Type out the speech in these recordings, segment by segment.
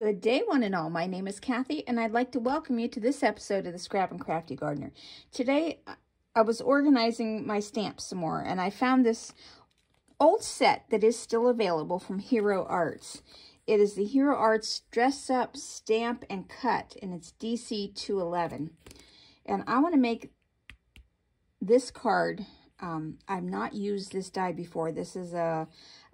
Good day, one and all. My name is Kathy, and I'd like to welcome you to this episode of the Scrap and Crafty Gardener. Today, I was organizing my stamps some more, and I found this old set that is still available from Hero Arts. It is the Hero Arts Dress Up, Stamp, and Cut, and it's DC 211. And I want to make this card. I've not used this die before. This is a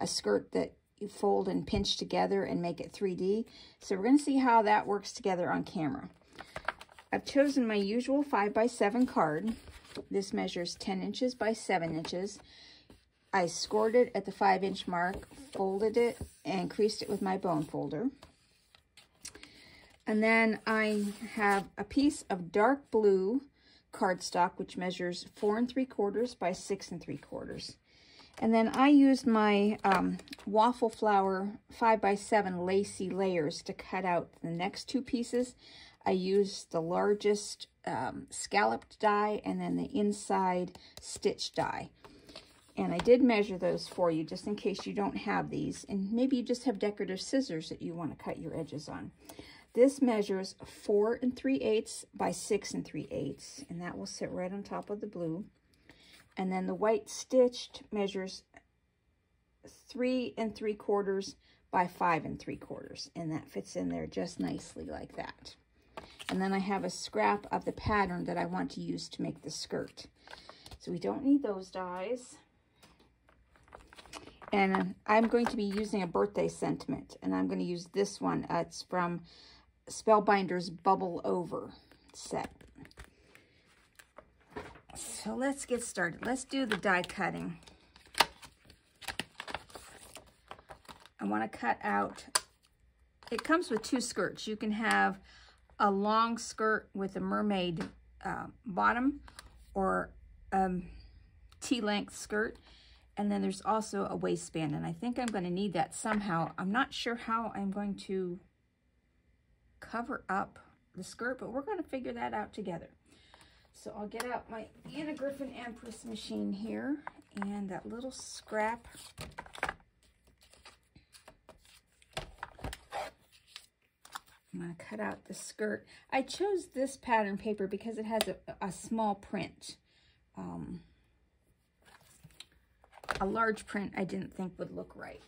skirt that you fold and pinch together and make it 3D. So we're going to see how that works together on camera. I've chosen my usual 5x7 card. This measures 10 inches by 7 inches. I scored it at the 5-inch mark, folded it, and creased it with my bone folder. And then I have a piece of dark blue cardstock, which measures 4 3/4 by 6 3/4. And then I used my waffle flower 5x7 lacy layers to cut out the next two pieces. I used the largest scalloped die and then the inside stitch die. And I did measure those for you just in case you don't have these. And maybe you just have decorative scissors that you want to cut your edges on. This measures 4 3/8 by 6 3/8. And that will sit right on top of the blue. And then the white stitched measures 3 3/4 by 5 3/4. And that fits in there just nicely like that. And then I have a scrap of the pattern that I want to use to make the skirt. So we don't need those dies. And I'm going to be using a birthday sentiment. And I'm going to use this one. It's from Spellbinders Bubble Over set. So let's get started. Let's do the die cutting. I want to cut out, it comes with two skirts. You can have a long skirt with a mermaid bottom or T-length skirt. And then there's also a waistband. And I think I'm going to need that somehow. I'm not sure how I'm going to cover up the skirt, but we're going to figure that out together. So I'll get out my Anna Griffin Empress machine here and that little scrap. I'm going to cut out the skirt. I chose this pattern paper because it has a small print. A large print I didn't think would look right.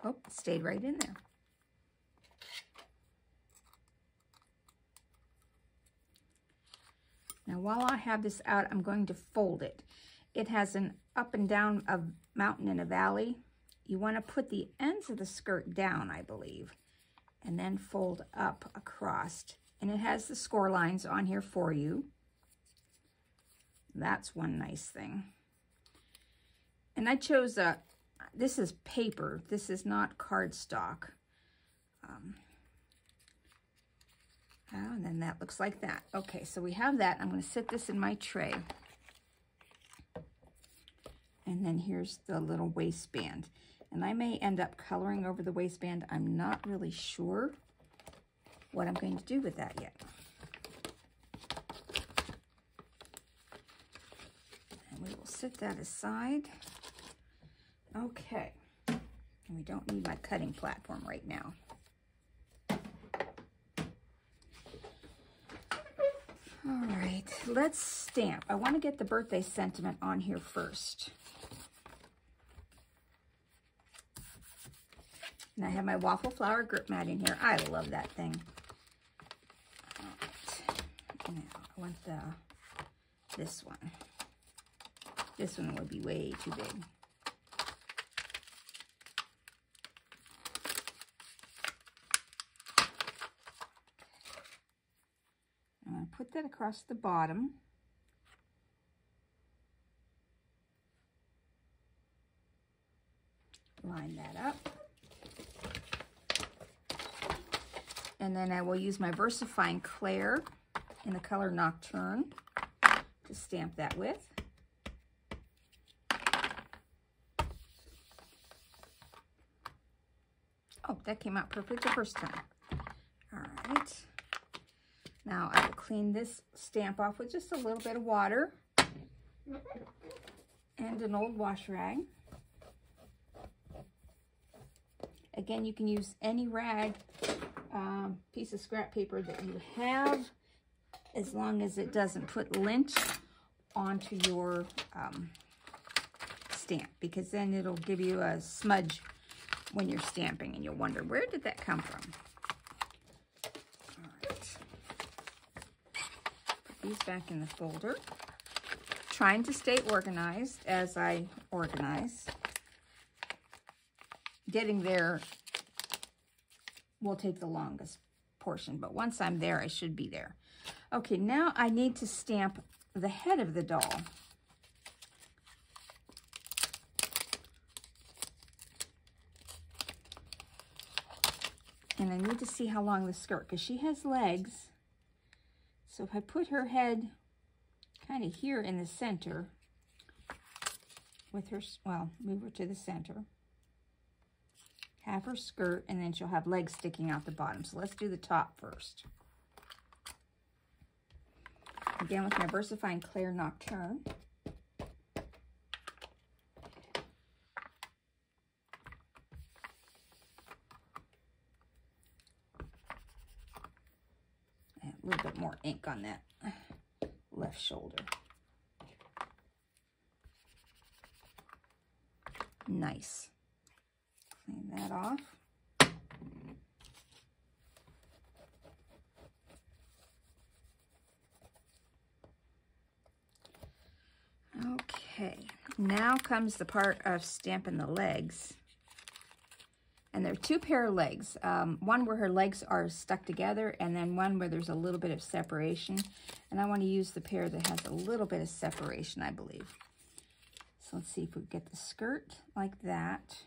Oh, it stayed right in there. Now, while I have this out, I'm going to fold it. It has an up and down a mountain and a valley. You want to put the ends of the skirt down, I believe, and then fold up across. And it has the score lines on here for you. That's one nice thing. And I chose this is paper. This is not cardstock. And then that looks like that. Okay, so we have that. I'm going to sit this in my tray. And then here's the little waistband. And I may end up coloring over the waistband. I'm not really sure what I'm going to do with that yet. And we will set that aside. Okay, and we don't need my cutting platform right now. All right, let's stamp. I want to get the birthday sentiment on here first. And I have my waffle flower grip mat in here. I love that thing. All right, now I want this one. This one would be way too big. I'm going to put that across the bottom. Line that up. And then I will use my VersaFine Claire in the color Nocturne to stamp that with. that came out perfect the first time. All right. Now I will clean this stamp off with just a little bit of water and an old wash rag. Again, you can use any rag, piece of scrap paper that you have, as long as it doesn't put lint onto your stamp, because then it'll give you a smudge when you're stamping and you'll wonder, where did that come from? All right. Put these back in the folder. Trying to stay organized as I organize. Getting there will take the longest portion, but once I'm there, I should be there. Okay, now I need to stamp the head of the doll. And I need to see how long the skirt, because she has legs. So if I put her head kind of here in the center with her, well, move her to the center. Have her skirt, and then she'll have legs sticking out the bottom. So let's do the top first. Again, with my VersaFine Claire Nocturne. And a little bit more ink on that left shoulder. Nice. Clean that off. Okay, now comes the part of stamping the legs. And there are two pair of legs. One where her legs are stuck together, and then one where there's a little bit of separation. And I want to use the pair that has a little bit of separation, I believe. So let's see if we get the skirt like that.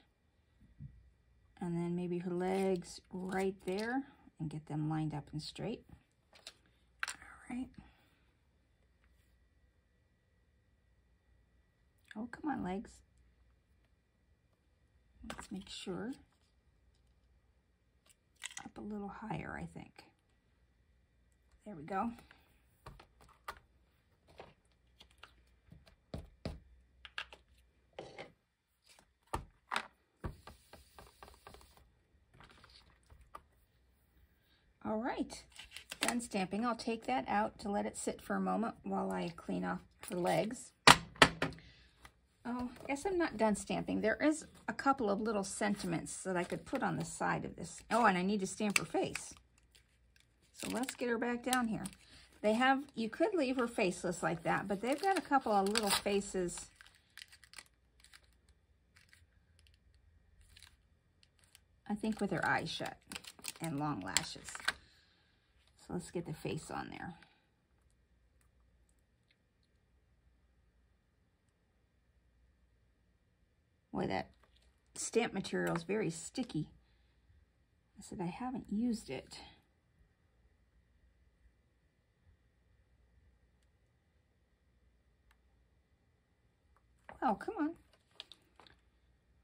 And then maybe her legs right there, and get them lined up and straight. All right. Oh, come on, legs. Let's make sure. Up a little higher, I think. There we go. All right, done stamping. I'll take that out to let it sit for a moment while I clean off her legs. Oh, I guess I'm not done stamping. There is a couple of little sentiments that I could put on the side of this. Oh, and I need to stamp her face. So let's get her back down here. They have, you could leave her faceless like that, but they've got a couple of little faces. I think with her eyes shut and long lashes. So let's get the face on there. Boy, that stamp material is very sticky. I said I haven't used it. Oh, come on.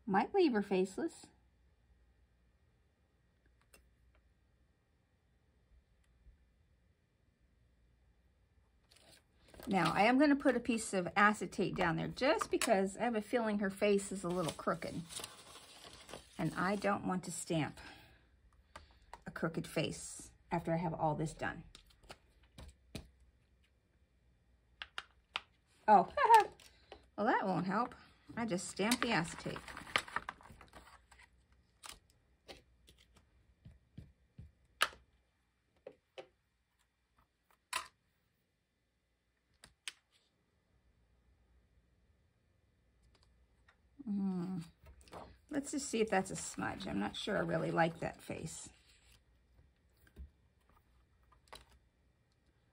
Might leave her faceless. Now, I am going to put a piece of acetate down there just because I have a feeling her face is a little crooked. And I don't want to stamp a crooked face after I have all this done. Oh, well, that won't help. I just stamped the acetate. Let's just see if that's a smudge. I'm not sure I really like that face.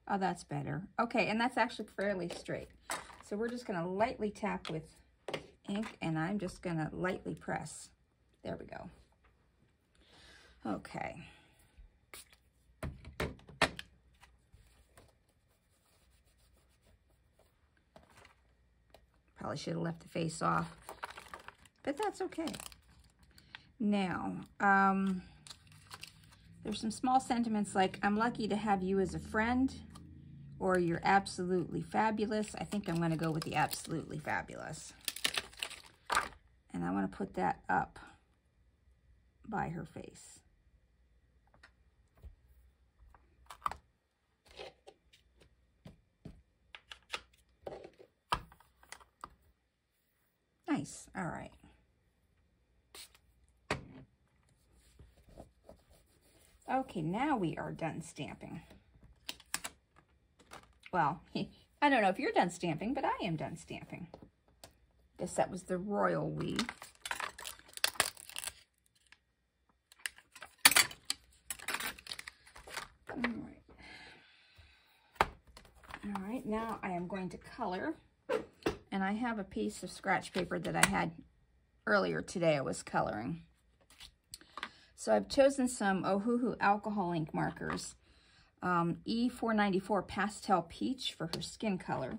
Oh, that's better. Okay, and that's actually fairly straight. So we're just going to lightly tap with ink, and I'm just going to lightly press. There we go. Okay. Probably should have left the face off, but that's okay. Now, There's some small sentiments like, I'm lucky to have you as a friend, or you're absolutely fabulous. I think I'm gonna go with the absolutely fabulous. And I wanna put that up by her face. Nice, all right. Okay, now we are done stamping. Well, I don't know if you're done stamping, but I am done stamping. Guess that was the royal we. All right, now I am going to color. And I have a piece of scratch paper that I had earlier today I was coloring. So I've chosen some Ohuhu alcohol ink markers. E494 Pastel Peach for her skin color.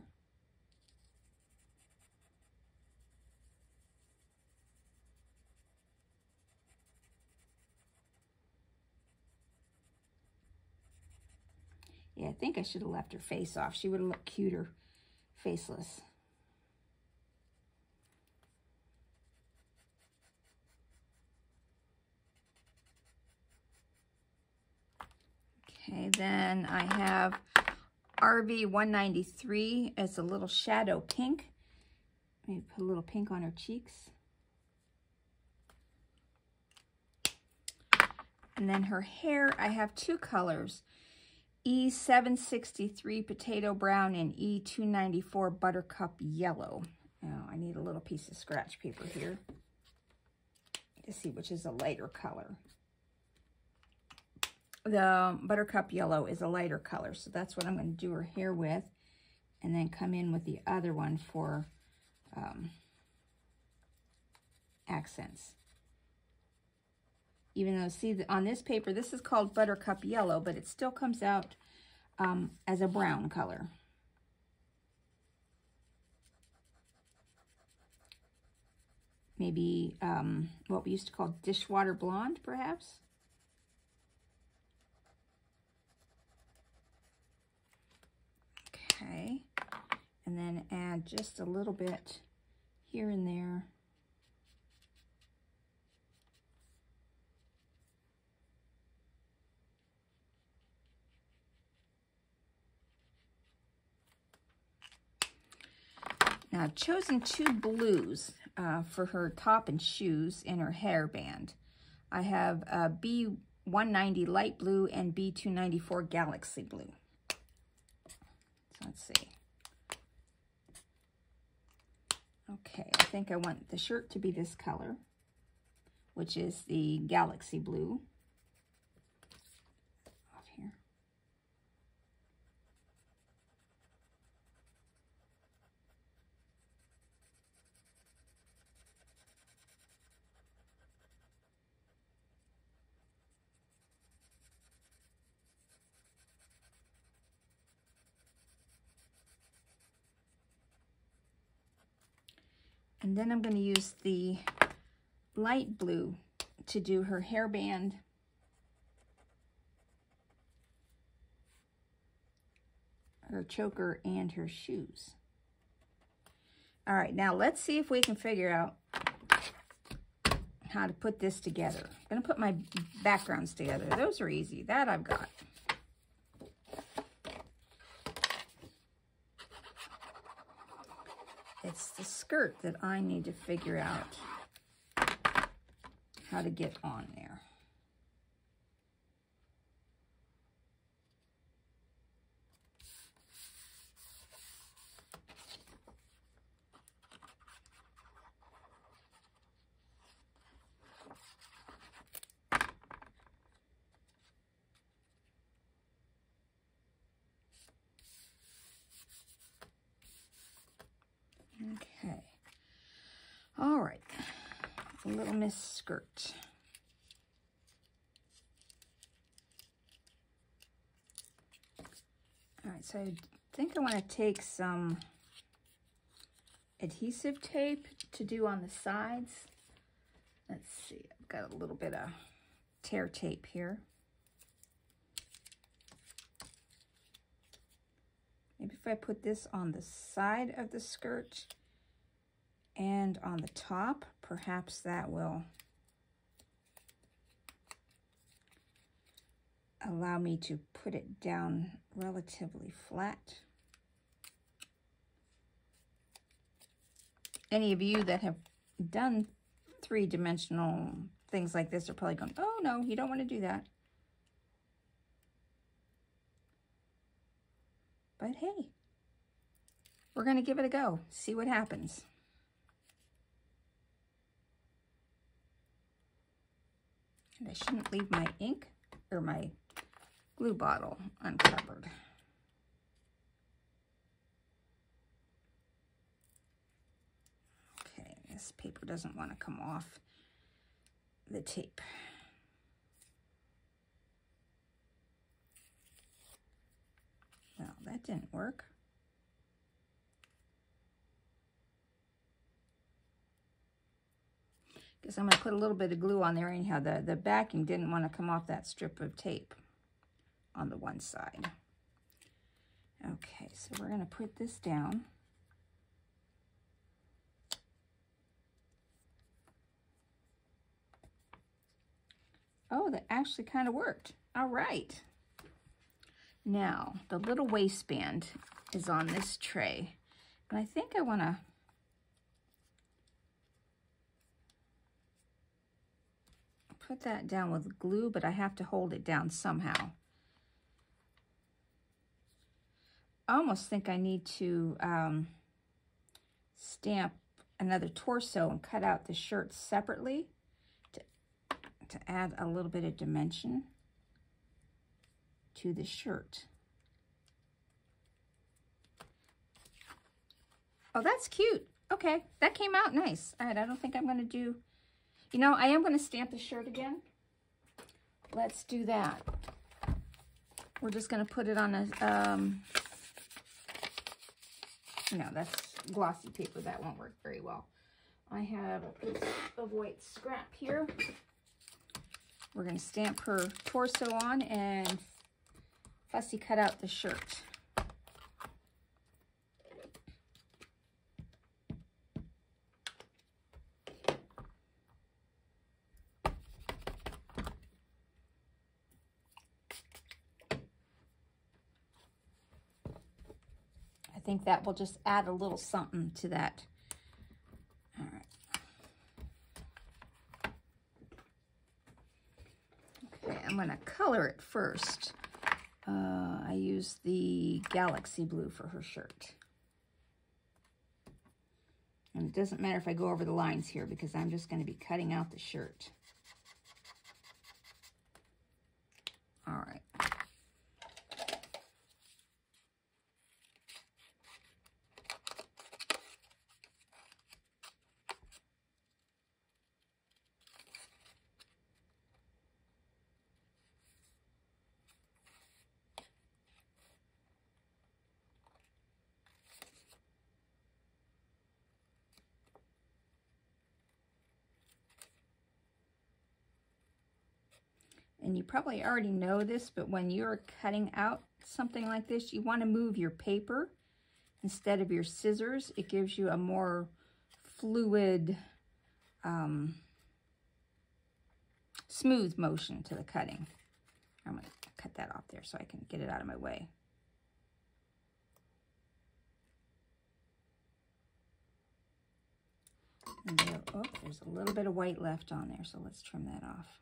Yeah, I think I should have left her face off. She would have looked cuter faceless. Okay, then I have RV193 as a little shadow pink. Maybe put a little pink on her cheeks. And then her hair, I have two colors, E763 Potato Brown and E294 Buttercup Yellow. Now, I need a little piece of scratch paper here to see which is a lighter color. The Buttercup Yellow is a lighter color, so that's what I'm going to do her hair with, and then come in with the other one for accents. Even though, see, on this paper, this is called Buttercup Yellow, but it still comes out as a brown color. Maybe what we used to call dishwater blonde, perhaps? Okay, and then add just a little bit here and there. Now I've chosen two blues for her top and shoes and her hairband. I have B190 light blue and B294 galaxy blue. Let's see. Okay, I think I want the shirt to be this color, which is the galaxy blue. Off here. And then I'm going to use the light blue to do her hairband, her choker, and her shoes. All right, now let's see if we can figure out how to put this together. I'm going to put my backgrounds together. Those are easy. That I've got. It's the skirt that I need to figure out how to get on there. Okay. All right. A little miss skirt. All right, so I think I want to take some adhesive tape to do on the sides. Let's see, I've got a little bit of tear tape here. Maybe if I put this on the side of the skirt and on the top, perhaps that will allow me to put it down relatively flat. Any of you that have done three-dimensional things like this are probably going, oh no, you don't want to do that. But hey, we're going to give it a go, see what happens. And I shouldn't leave my ink or my glue bottle uncovered. Okay, this paper doesn't want to come off the tape. Well, that didn't work. Guess I'm going to put a little bit of glue on there anyhow. The backing didn't want to come off that strip of tape on the one side. Okay, so we're going to put this down. Oh, that actually kind of worked. All right. Now, the little waistband is on this tray. And I think I want to put that down with glue, but I have to hold it down somehow. I almost think I need to stamp another torso and cut out the shirt separately to add a little bit of dimension to the shirt. Oh, that's cute. Okay, that came out nice. All right, I don't think I'm going to do, you know, I am going to stamp the shirt again. Let's do that. We're just going to put it on a, no, that's glossy paper. That won't work very well. I have a piece of white scrap here. We're going to stamp her torso on and fussy cut out the shirt. I think that will just add a little something to that. All right. Okay, I'm going to color it first. I used the Galaxy Blue for her shirt. And it doesn't matter if I go over the lines here because I'm just going to be cutting out the shirt. All right. And you probably already know this, but when you're cutting out something like this, you want to move your paper instead of your scissors. It gives you a more fluid, smooth motion to the cutting. I'm going to cut that off there so I can get it out of my way. And there, oh, there's a little bit of white left on there, so let's trim that off.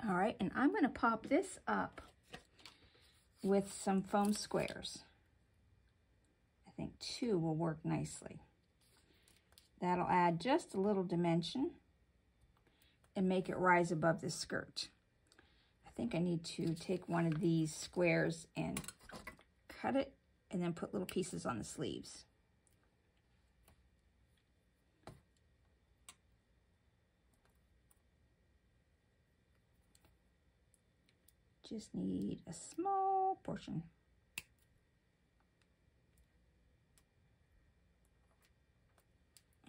All right, and I'm going to pop this up with some foam squares. I think 2 will work nicely. That'll add just a little dimension and make it rise above the skirt. I think I need to take one of these squares and cut it and then put little pieces on the sleeves. Just need a small portion.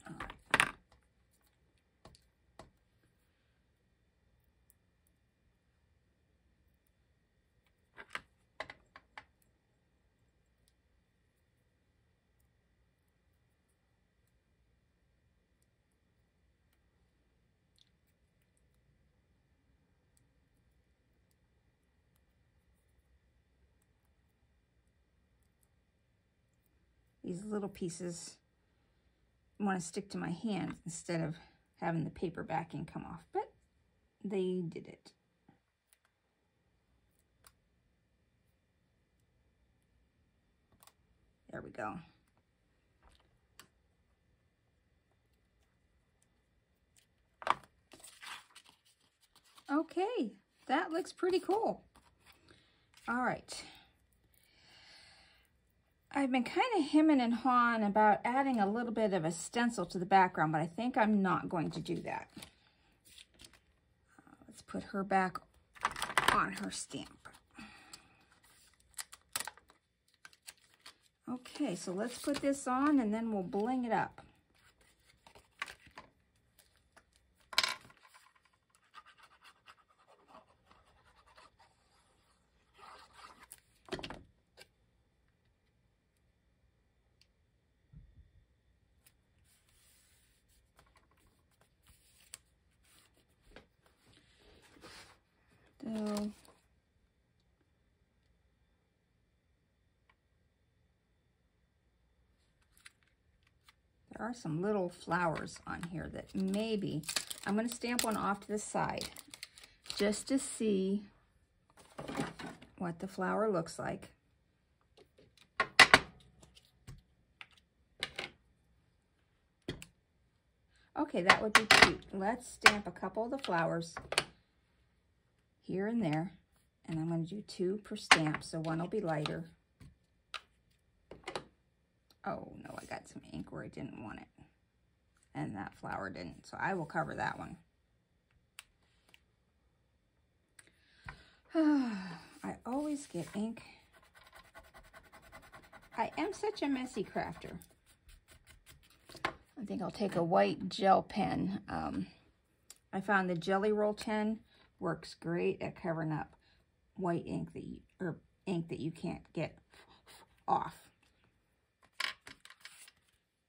All right. these little pieces want to stick to my hand instead of having the paper backing come off, but they did it. There we go. Okay, that looks pretty cool. All right. I've been kind of hemming and hawing about adding a little bit of a stencil to the background, but I think I'm not going to do that. Let's put her back on her stamp. Okay, so let's put this on and then we'll bling it up. So there are some little flowers on here that maybe I'm going to stamp one off to the side just to see what the flower looks like. Okay, that would be cute. Let's stamp a couple of the flowers here and there, and I'm going to do 2 per stamp, so one will be lighter. Oh no, I got some ink where I didn't want it, and that flower didn't, so I will cover that one. I always get ink. I am such a messy crafter. I think I'll take a white gel pen. I found the Jelly Roll 10 works great at covering up white ink ink that you can't get off.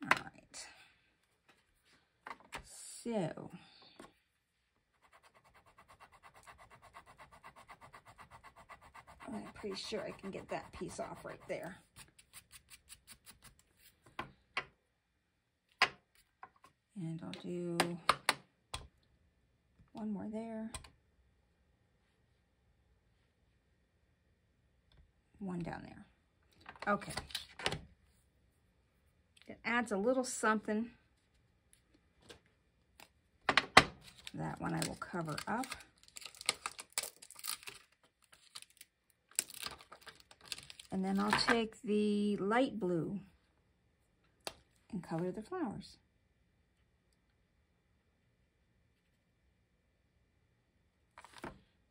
All right. So I'm pretty sure I can get that piece off right there. And I'll do one more there. One down there. Okay. It adds a little something. That one I will cover up. And then I'll take the light blue and color the flowers.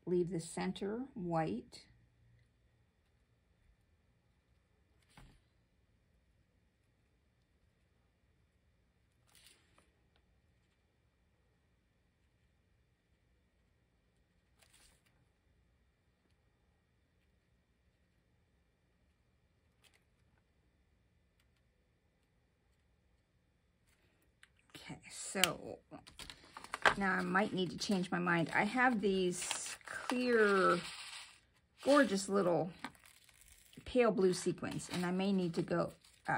Leave the center white. Okay, so now I might need to change my mind. I have these clear, gorgeous little pale blue sequins, and I may need to go,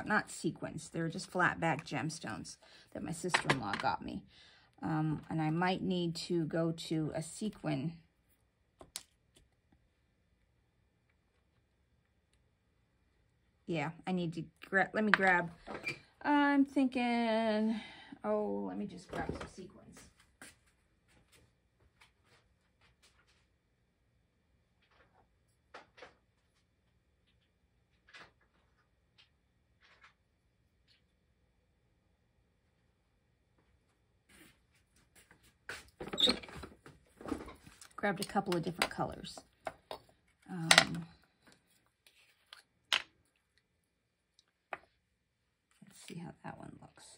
not sequins, they're just flat back gemstones that my sister-in-law got me. And I might need to go to a sequin. Yeah, I need to let me grab, I'm thinking, oh, let me just grab some sequins. Grabbed a couple of different colors. Let's see how that one looks.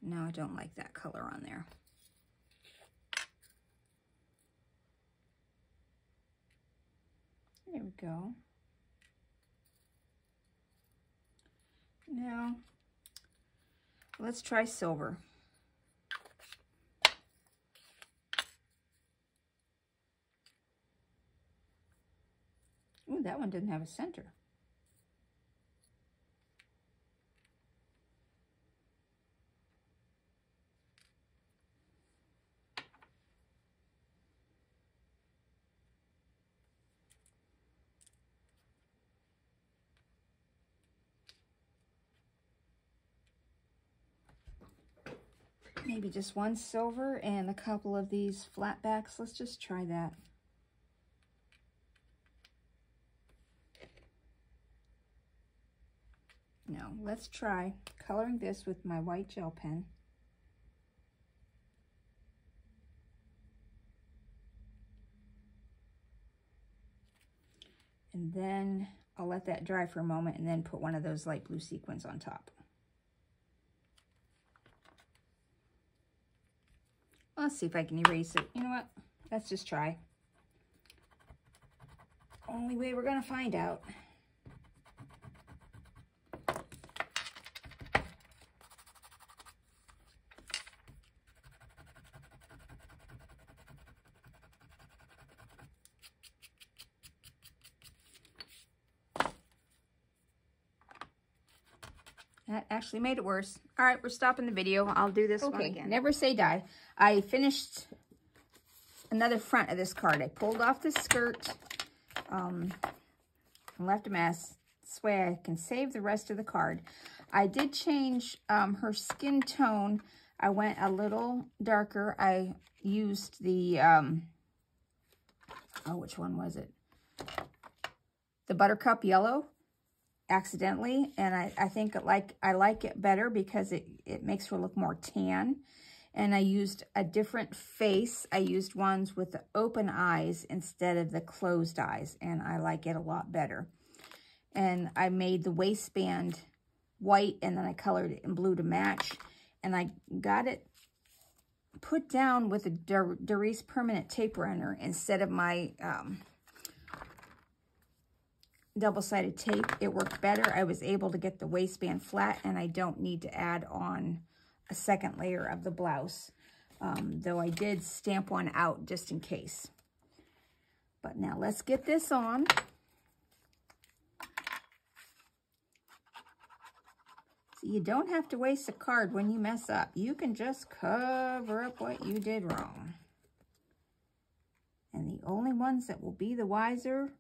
No, I don't like that color on there. There we go. Now, let's try silver. Ooh, that one didn't have a center. maybe just one silver and a couple of these flat backs. Let's just try that. No, let's try coloring this with my white gel pen. And then I'll let that dry for a moment and then put one of those light blue sequins on top. Let's see if I can erase it. You know what? Let's just try. Only way we're gonna find out. That actually made it worse. All right, we're stopping the video. I'll do this one again. Never say die. I finished another front of this card. I pulled off the skirt and left a mess. This way I can save the rest of the card. I did change her skin tone. I went a little darker. I used the, oh, which one was it? The Buttercup yellow. Accidentally, and I think I like it better because it makes her look more tan. And I used a different face. I used ones with the open eyes instead of the closed eyes, and I like it a lot better. And I made the waistband white, and then I colored it in blue to match, and I got it put down with a Darice permanent tape runner instead of my double-sided tape. It worked better. I was able to get the waistband flat, and I don't need to add on a second layer of the blouse, though I did stamp one out just in case. But now let's get this on. So you don't have to waste a card when you mess up. You can just cover up what you did wrong. And the only ones that will be the wiser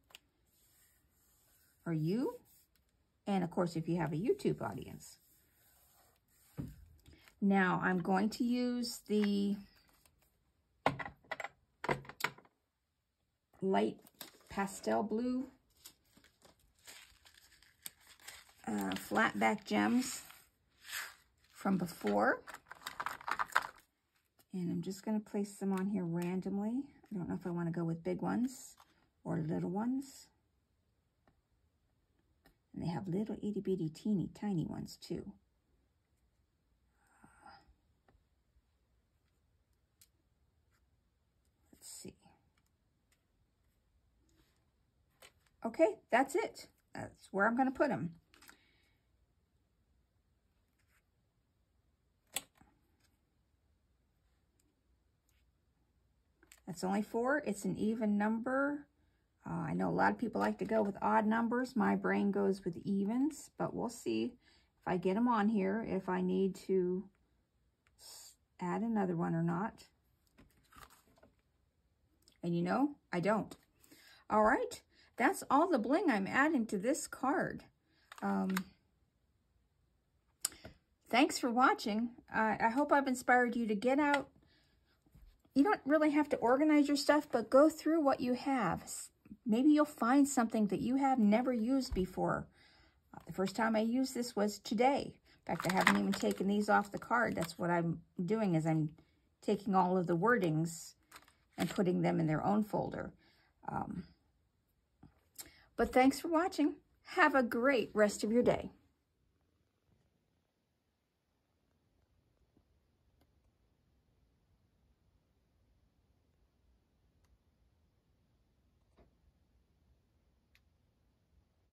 are you, and of course if you have a YouTube audience. Now I'm going to use the light pastel blue flat back gems from before, and I'm just going to place them on here randomly. I don't know if I want to go with big ones or little ones. And they have little itty bitty teeny tiny ones too. Let's see. Okay, that's it. That's where I'm going to put them. That's only 4. It's an even number. I know a lot of people like to go with odd numbers. My brain goes with evens, but we'll see if I get them on here, if I need to add another one or not. And you know, I don't. All right, that's all the bling I'm adding to this card. Thanks for watching. I hope I've inspired you to get out. You don't really have to organize your stuff, but go through what you have. Maybe you'll find something that you have never used before. The first time I used this was today. In fact, I haven't even taken these off the card. That's what I'm doing, is I'm taking all of the wordings and putting them in their own folder. But thanks for watching. Have a great rest of your day.